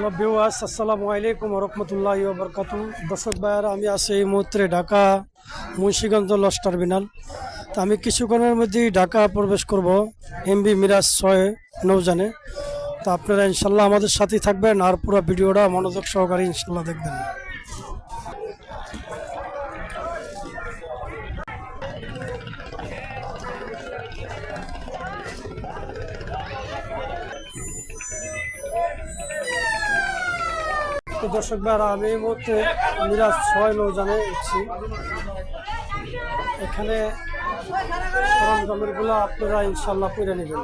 Hello viewers, আসসালামু আলাইকুম ওয়া রাহমাতুল্লাহি ওয়া বারাকাতুহু। দর্শক ভাইয়ারা, আমি আছি এই মুহূর্তে ঢাকা মুন্সিগঞ্জ লঞ্চ টার্মিনাল। তো আমি কিছুক্ষণের মধ্যেই ঢাকা প্রবেশ করব এমভি মিরাজ 6 নৌযানে। তো আপনারা ইনশাল্লাহ আমাদের সাথেই থাকবেন আর পুরো ভিডিওটা মনোযোগ সহকারে ইনশাল্লাহ দেখবেন। তো দর্শক ভাইয়ারা, আমি এই মুহূর্তে মিরাজ 6 নৌযানে উঠছি। এখানে সরঞ্জামেরগুলো আপনারা ইনশাল্লাহ করে নেবেন।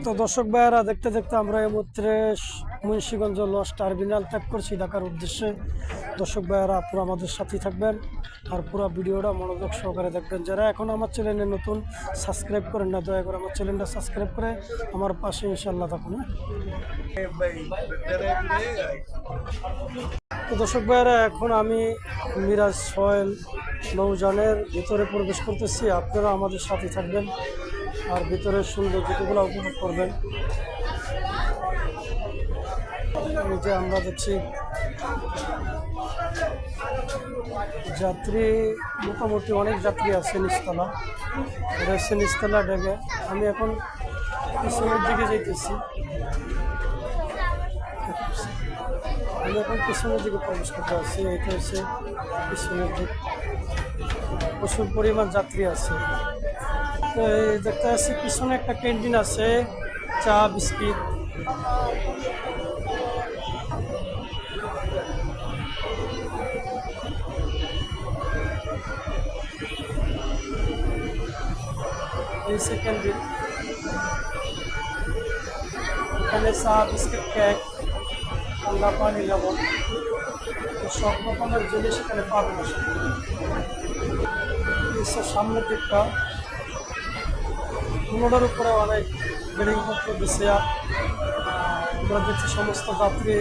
তো দর্শক ভাইয়েরা, দেখতে দেখতে আমরা এই মুহূর্তে মুন্সিগঞ্জ লঞ্চ টার্মিনাল ত্যাগ করছি ঢাকার উদ্দেশ্যে। দর্শক ভাইয়েরা, আপনারা আমাদের সাথেই থাকবেন আর পুরো ভিডিওটা মনোযোগ সহকারে দেখবেন। যারা এখন আমার চ্যানেলে নতুন, সাবস্ক্রাইব করেন না, দয়া করে আমার চ্যানেলটা সাবস্ক্রাইব করে আমার পাশে ইনশাল্লাহ থাকুন। তো দর্শক ভাইয়েরা, এখন আমি মিরাজ 6 নৌযানের ভিতরে প্রবেশ করতেছি। আপনারা আমাদের সাথে থাকবেন আর ভিতরের সৌন্দর্যগুলো উপভোগ করবেন। এই যে আমরা দেখছি যাত্রী, মোটামুটি অনেক যাত্রী আছে নিচতলা, রয়েছে নিচতলা ডেকে। আমি এখন পিছনের দিকে যাইতেছি। আমি এখন পিছনের দিকে প্রবেশ করতে আসছি। এটা হচ্ছে পিছনের দিক, প্রচুর পরিমাণ যাত্রী আছে। তো এই দেখতে পাচ্ছি পিছনে একটা ক্যান্টিন আছে, চা বিস্কিট। এই ক্যান্টিন, এখানে চা বিস্কিট, কেক, ঠান্ডা পানি, লবণ, সব রকমের জিনিস এখানে পাবেন। সামনের দিকটা কোনোটার উপরে অনেক বিল্ডিংপত্র দিচ্ছে। আমরা দেখছি সমস্ত যাত্রী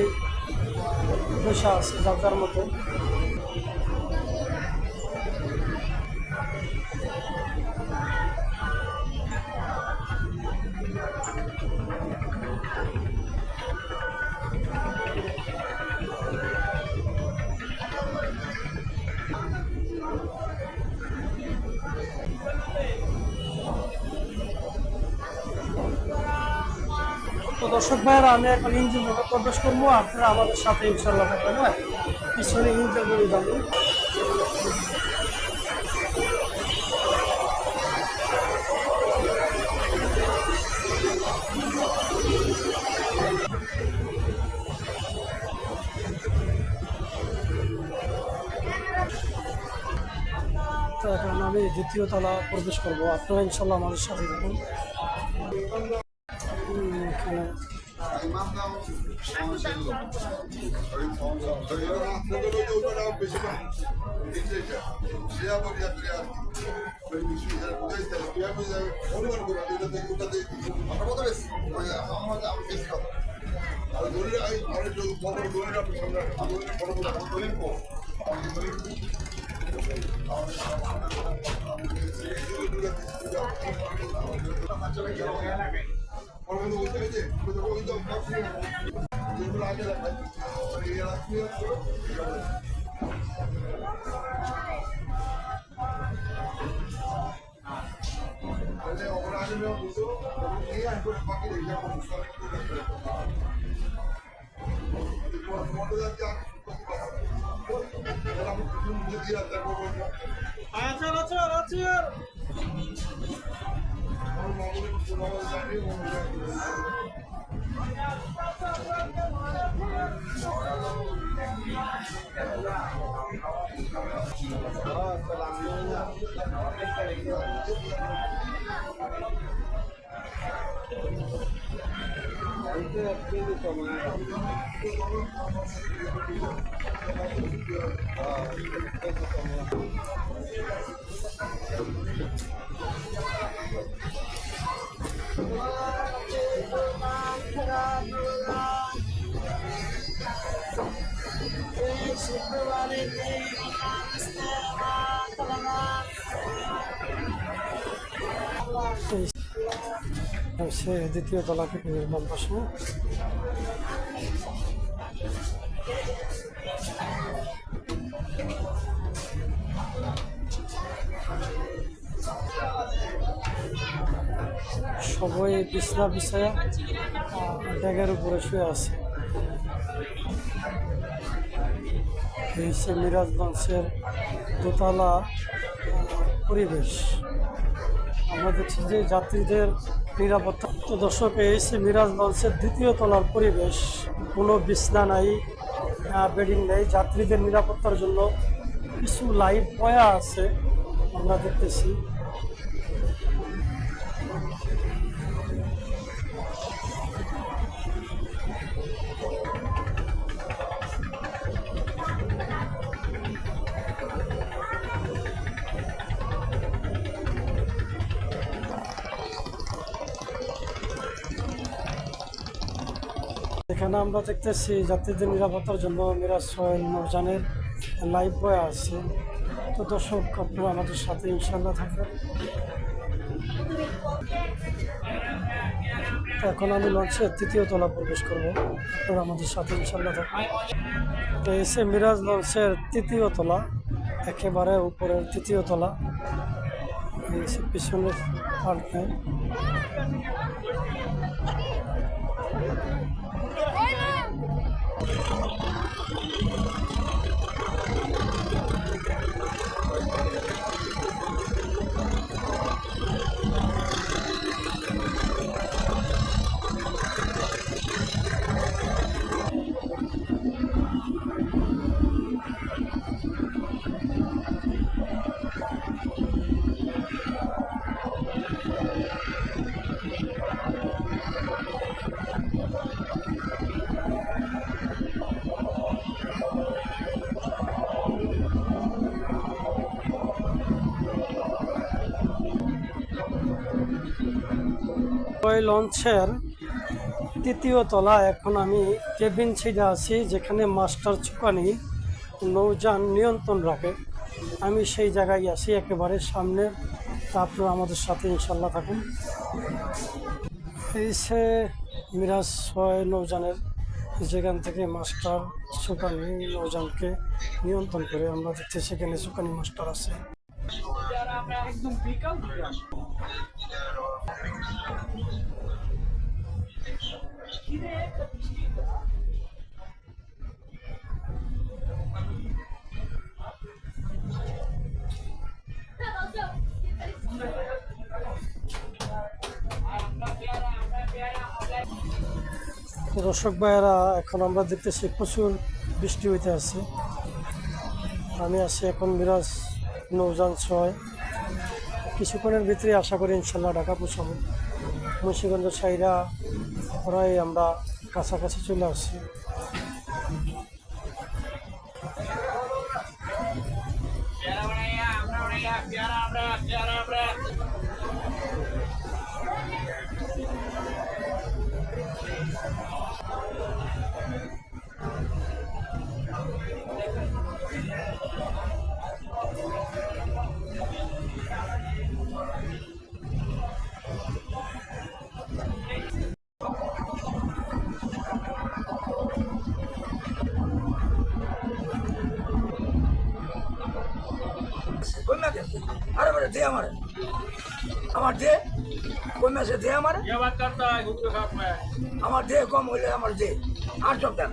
বসে আছে যার যার মতো। তো দর্শক ভাইয়েরা, আমি এখন ইঞ্জিন রুমে প্রবেশ করবো। আপনারা আমাদের সাথে ইনশাল্লাহ থাকবেন। হ্যাঁ, পিছনে ইঞ্জিন রুমে যাবো। তো এখন আমি দ্বিতীয় তলা প্রবেশ করবো। আপনারা ইনশাল্লাহ আমাদের সাথে থাকুন। এখানে সে দ্বিতীয় তলা থেকে বাম পাশে। সবাই বিছনা বিছায়া ব্যাগের উপরে শুয়ে আছে। এই সে মিরাজ লঞ্চের দোতলা পরিবেশ। আমরা দেখছি যে যাত্রীদের নিরাপত্তা। তো দর্শক, এই সে মিরাজ লঞ্চের দ্বিতীয় তলার পরিবেশ। কোনো বিছনা নাই, বেডিং নেই। যাত্রীদের নিরাপত্তার জন্য কিছু লাইট বয়া আছে আমরা দেখতেছি। এখানে আমরা দেখতেছি যাত্রীদের নিরাপত্তার জন্য মিরাজ 6 নৌযানের লাইভ বয় আছে। তো দর্শক, আপনারা আমাদের সাথে ইনশাল্লাহ থাকবেন। এখন আমি লঞ্চের তৃতীয় তলা প্রবেশ করবো, আপনারা আমাদের সাথে ইনশাল্লাহ থাকবেন। তো এসে মিরাজ লঞ্চের তৃতীয় তলা, একেবারে উপরের তৃতীয় তলা। এসে পিছনের পাল্টে ওই লঞ্চের তৃতীয় তলা। এখন আমি কেবিন ছিটে আছি, যেখানে মাস্টার চুকানি নৌযান নিয়ন্ত্রণ রাখে। আমি সেই জায়গায় আছি, একেবারে সামনে। তা আপনারা আমাদের সাথে ইনশাল্লাহ থাকুন। এই সে মিরাজ 6 নৌযানের, যেখান থেকে মাস্টার চুকানি নৌযানকে নিয়ন্ত্রণ করে। আমরা দেখতে সেখানে চুকানি মাস্টার আছে। একদম বিকাল দর্শক ভাইয়েরা, এখন আমরা দেখতেছি প্রচুর বৃষ্টি হইতে আছে। আমি আছি এখন মিরাজ নৌযান 6। কিছুক্ষণের ভিতরে আশা করি ইনশাল্লাহ ঢাকা পৌঁছাবো। মুন্সিগঞ্জ সাইরা প্রায় আমরা কাছাকাছি চলে আসছি। अरे बड़े दे हमारे दे कोई में से दे हमारे ये बात करता है खुद के साथ में हमारे दे कम हो ले हमारे दे 800 रुपया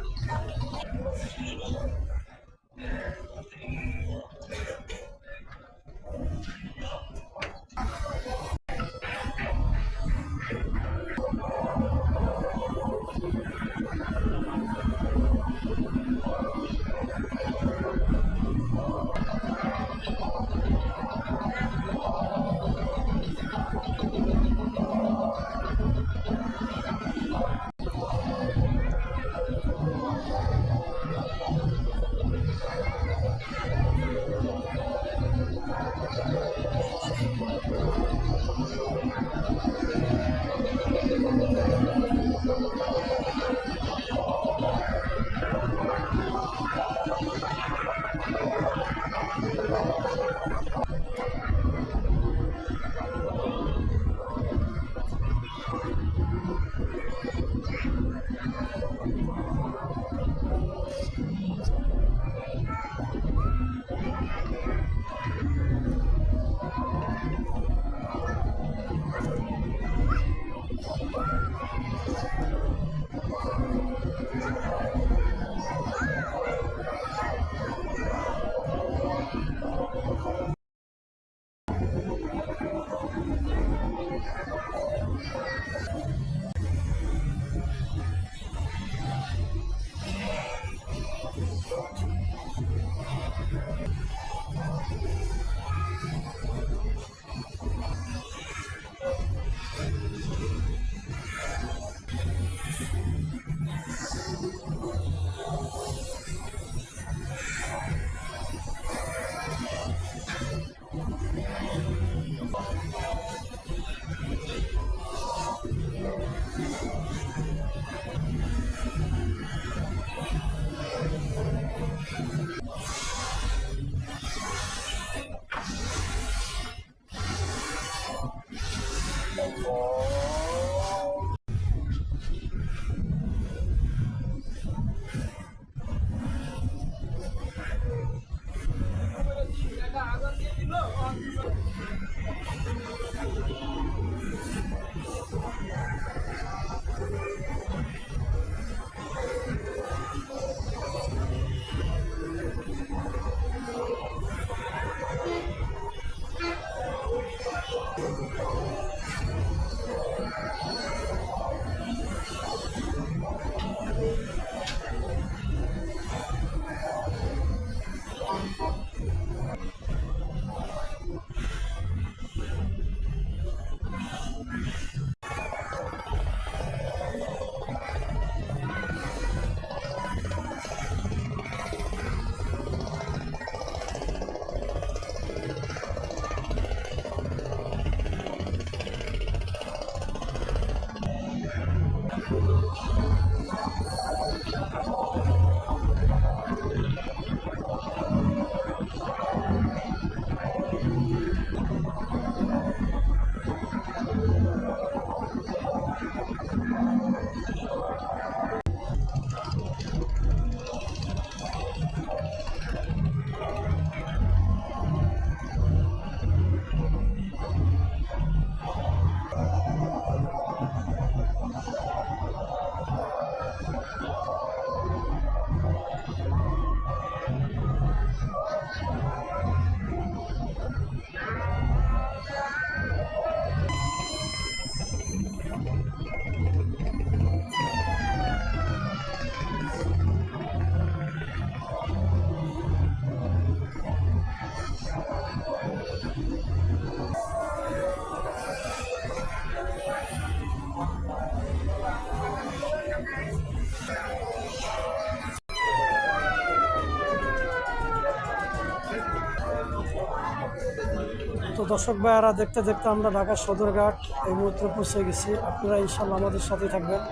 তো দর্শক ভাইয়ারা, দেখতে দেখতে আমরা ঢাকা সদরঘাট এই মুহূর্তে পৌঁছে গেছি। আপনারা ইনশাল্লাহ আমাদের সাথেই থাকবেন।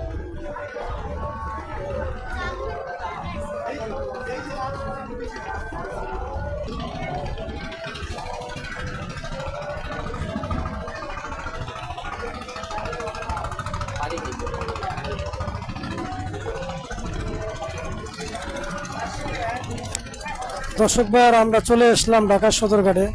দর্শক ভাইয়ারা, আমরা চলে আসলাম ঢাকা সদরঘাটে।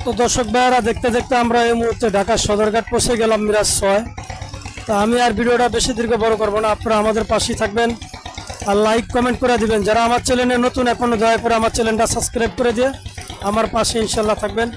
তো দর্শক ভাইয়েরা দেখতে দেখতে আমরা এই মুহূর্তে ঢাকা সদরঘাট পৌঁছে গেলাম মিরাজ 6। তো আমি আর ভিডিওটা বেশি দীর্ঘ বড় করবো না, আপনারা আমাদের পাশেই থাকবেন আর লাইক কমেন্ট করে দিবেন। যারা আমার চ্যানেলে নতুন এখনো দয়া করে আমার চ্যানেলটা সাবস্ক্রাইব করে দিয়ে আমার পাশে ইনশাল্লাহ থাকবেন।